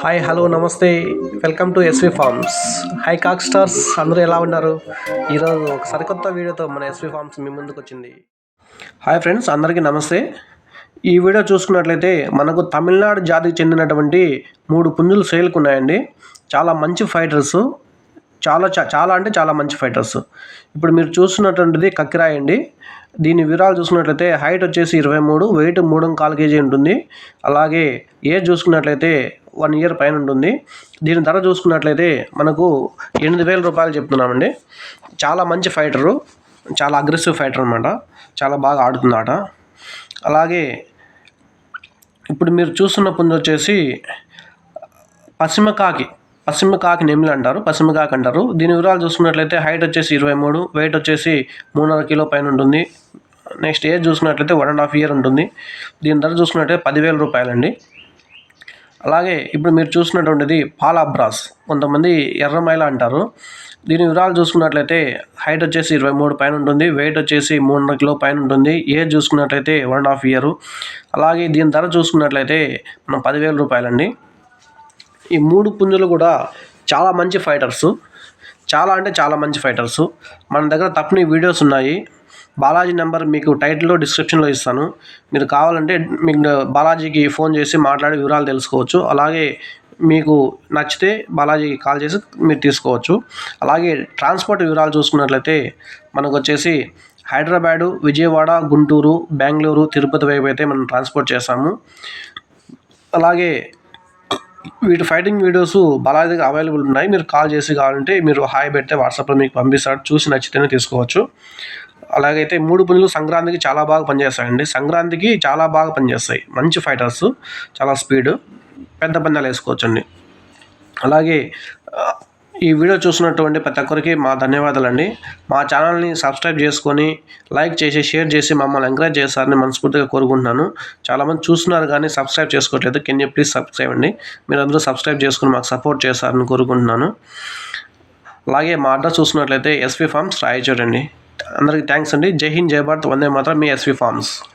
Hi hello నమస్తే welcome to SV farms. Hi కాక్ స్టార్స్, అందరూ ఎలా ఉన్నారు? ఈరోజు ఒక సరికొత్త వీడియోతో మన ఎస్వి ఫార్మ్స్ మీ ముందుకు వచ్చింది. హాయ్ ఫ్రెండ్స్, అందరికీ నమస్తే. ఈ వీడియో చూసుకున్నట్లయితే మనకు తమిళనాడు జాతికి చెందినటువంటి 3 పుంజులు సేల్కి ఉన్నాయండి. చాలా మంచి ఫైటర్స్, చాలా మంచి ఫైటర్స్. ఇప్పుడు మీరు చూస్తున్నటువంటిది కక్కిరాయి అండి. దీని వివరాలు చూసుకున్నట్లయితే హైట్ వచ్చేసి 23, వెయిట్ 3.25 kg ఉంటుంది. అలాగే ఏజ్ చూసుకున్నట్లయితే 1 year పైన ఉంటుంది. దీని ధర చూసుకున్నట్లయితే మనకు 8,000 రూపాయలు చెప్తున్నామండి. చాలా మంచి ఫైటరు, చాలా అగ్రెసివ్ ఫైటర్ అనమాట. చాలా బాగా ఆడుతుంది ఆట. అలాగే ఇప్పుడు మీరు చూస్తున్న పుంజు వచ్చేసి పశ్చిమకాకి నెమిలి అంటారు, పశ్చిమకాకి అంటారు. దీని వివరాలు చూసుకున్నట్లయితే హైట్ వచ్చేసి 23, వెయిట్ వచ్చేసి 3.5 kg పైన ఉంటుంది. నెక్స్ట్ ఏజ్ చూసుకున్నట్లయితే 1.5 year ఉంటుంది. దీని ధర చూసుకున్నట్లయితే 10,000 రూపాయలండి. అలాగే ఇప్పుడు మీరు చూసినటువంటిది పాలాబ్రాస్, కొంతమంది ఎర్రమైల అంటారు. దీని వివరాలు చూసుకున్నట్లయితే హైట్ వచ్చేసి 23 పైన ఉంటుంది, వెయిట్ వచ్చేసి 3.5 kg పైన ఉంటుంది. ఏజ్ చూసుకున్నట్లయితే 1.5 year. అలాగే దీని ధర చూసుకున్నట్లయితే మనం 10,000 రూపాయలండి. ఈ 3 పుంజులు కూడా చాలా మంచి ఫైటర్సు, చాలా మంచి ఫైటర్సు. మన దగ్గర తప్పని వీడియోస్ ఉన్నాయి. బాలాజీ నెంబర్ మీకు టైటిల్లో డిస్క్రిప్షన్లో ఇస్తాను. మీరు కావాలంటే మీకు బాలాజీకి ఫోన్ చేసి మాట్లాడి వివరాలు తెలుసుకోవచ్చు. అలాగే మీకు నచ్చితే బాలాజీకి కాల్ చేసి మీరు తీసుకోవచ్చు. అలాగే ట్రాన్స్పోర్ట్ వివరాలు చూసుకున్నట్లయితే మనకు వచ్చేసి హైదరాబాదు, విజయవాడ, గుంటూరు, బెంగళూరు, తిరుపతి వైపు అయితే మనం ట్రాన్స్పోర్ట్ చేస్తాము. అలాగే వీటి ఫైటింగ్ వీడియోస్ బాలాజీ దగ్గర అవైలబుల్ ఉన్నాయి. మీరు కాల్ చేసి కావాలంటే మీరు హాయ్ పెడితే వాట్సాప్లో మీకు పంపిస్తాడు, చూసి నచ్చితేనే తీసుకోవచ్చు. అలాగైతే 3 పుంజులు సంక్రాంతికి చాలా బాగా పనిచేస్తాయండి. సంక్రాంతికి చాలా బాగా పనిచేస్తాయి. మంచి ఫైటర్స్, చాలా స్పీడ్, పెద్ద పందాలు వేసుకోవచ్చండి. అలాగే ఈ వీడియో చూసినటువంటి ప్రతి ఒక్కరికి మా ధన్యవాదాలండి. మా ఛానల్ని సబ్స్క్రైబ్ చేసుకొని లైక్ చేసి షేర్ చేసి మమ్మల్ని ఎంకరేజ్ చేస్తారని మనస్ఫూర్తిగా కోరుకుంటున్నాను. చాలామంది చూస్తున్నారు కానీ సబ్స్క్రైబ్ చేసుకోవట్లేదు. కెన్ యూ ప్లీజ్ సబ్స్క్రైబ్ అండి. మీరు అందరూ సబ్స్క్రైబ్ చేసుకుని మాకు సపోర్ట్ చేస్తారని కోరుకుంటున్నాను. అలాగే మా అడ్రస్ చూసుకున్నట్లయితే ఎస్వి ఫార్మ్స్ రాయచోటి అండి. అందరికీ థ్యాంక్స్ అండి. జై హింద్, జై భారత్, వందే మాతరం, మీ ఎస్వి ఫార్మ్స్.